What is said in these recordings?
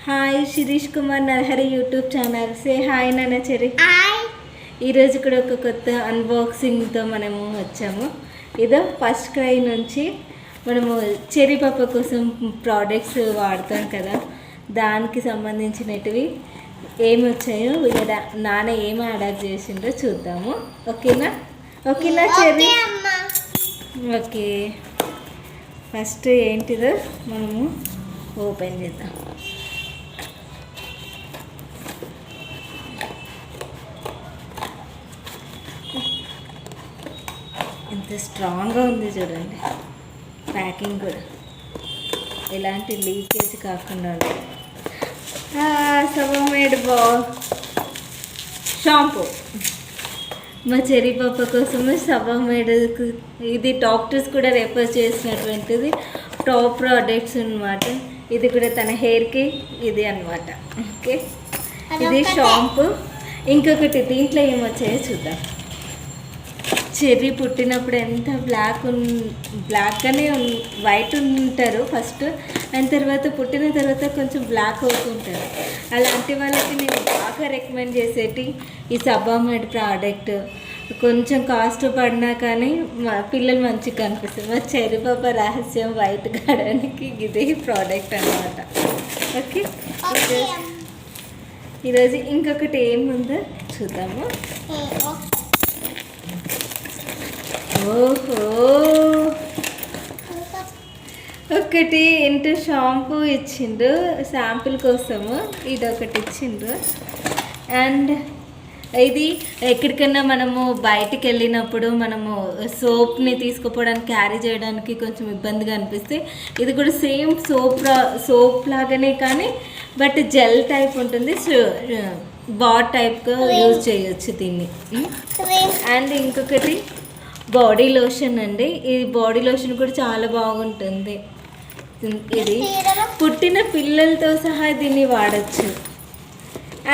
Hi Shirish Kumar Narahari YouTube channel. Say hi నాన్న Cherry. ఈరోజు కూడా ఒక కొత్త అన్బాక్సింగ్తో మనము వచ్చాము. ఇదో ఫస్ట్ క్రై నుంచి మనము చెరి పాప కోసం ప్రోడక్ట్స్ వాడతాం కదా, దానికి సంబంధించినవి ఏమి వచ్చాయో ఇక్కడ నాన్న ఏమి ఆర్డర్ చేసిండో చూద్దాము. ఓకేనా ఓకేనా చెరి? ఓకే, ఫస్ట్ ఏంటిదో మనము ఓపెన్ చేద్దాం. ఎంత స్ట్రాంగ్గా ఉంది చూడండి, ప్యాకింగ్ కూడా ఎలాంటి లీకేజ్ కాకుండా ఉంటుంది. సబమేడ్ షాంపూ మా చెరి పాప కోసము సబమేడ్. ఇది డాక్టర్స్ కూడా రెఫర్ చేసినటువంటిది టాప్ ప్రోడక్ట్స్ అన్నమాట. ఇది కూడా తన హెయిర్కి ఇది అన్నమాట. ఓకే, ఇది షాంపూ. ఇంకొకటి దీంట్లో ఏమొచ్చాయో చూద్దాం. చెర్రీ పుట్టినప్పుడు ఎంత బ్లాక్గానే వైట్ ఉంటారు ఫస్ట్, అండ్ తర్వాత పుట్టిన తర్వాత కొంచెం బ్లాక్ అవుతుంటారు. అలాంటి వాళ్ళకి నేను బాగా రికమెండ్ చేసేటి ఈ సబామెడ్ ప్రోడక్ట్. కొంచెం కాస్ట్ పడినా కానీ మా పిల్లలు మంచిగా కనిపిస్తుంది. మా చెర్రీ పాప రహస్యం వైట్ కావడానికి ఇదే ప్రోడక్ట్ అన్నమాట. ఓకే, ఈరోజు ఇంకొకటి ఏముందో చూద్దాము. ఓహో, ఒకటి ఇంటూ షాంపూ ఇచ్చిండ్రు శాంపుల్ కోసము, ఇది ఒకటి ఇచ్చిండ్రు. అండ్ ఇది ఎక్కడికన్నా మనము బయటికి వెళ్ళినప్పుడు మనము సోప్ని తీసుకుపోవడానికి క్యారీ చేయడానికి కొంచెం ఇబ్బందిగా అనిపిస్తే ఇది కూడా సేమ్ సోప్ లాగానే కానీ బట్ జెల్ టైప్ ఉంటుంది. బాట్ టైప్గా యూజ్ చేయొచ్చు దీన్ని. అండ్ ఇంకొకటి బాడీ లోషన్ అండి. ఈ బాడీ లోషన్ కూడా చాలా బాగుంటుంది. ఇది పుట్టిన పిల్లలతో సహా దీన్ని వాడచ్చు.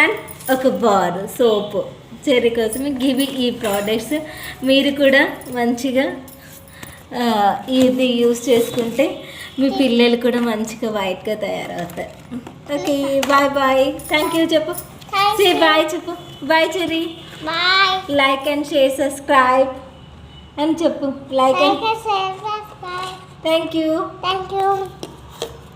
అండ్ ఒక బార్ సోపు చెర్రీ కోసం గివి ఈ ప్రోడక్ట్స్. మీరు కూడా మంచిగా ఇది యూస్ చేసుకుంటే మీ పిల్లలు కూడా మంచిగా వైట్గా తయారవుతారు. Okay, bye bye. Thank you చెప్పు. సే బాయ్ చెప్పు. Bye Cherry. Like and share subscribe అని చెప్పు. Like and thank you.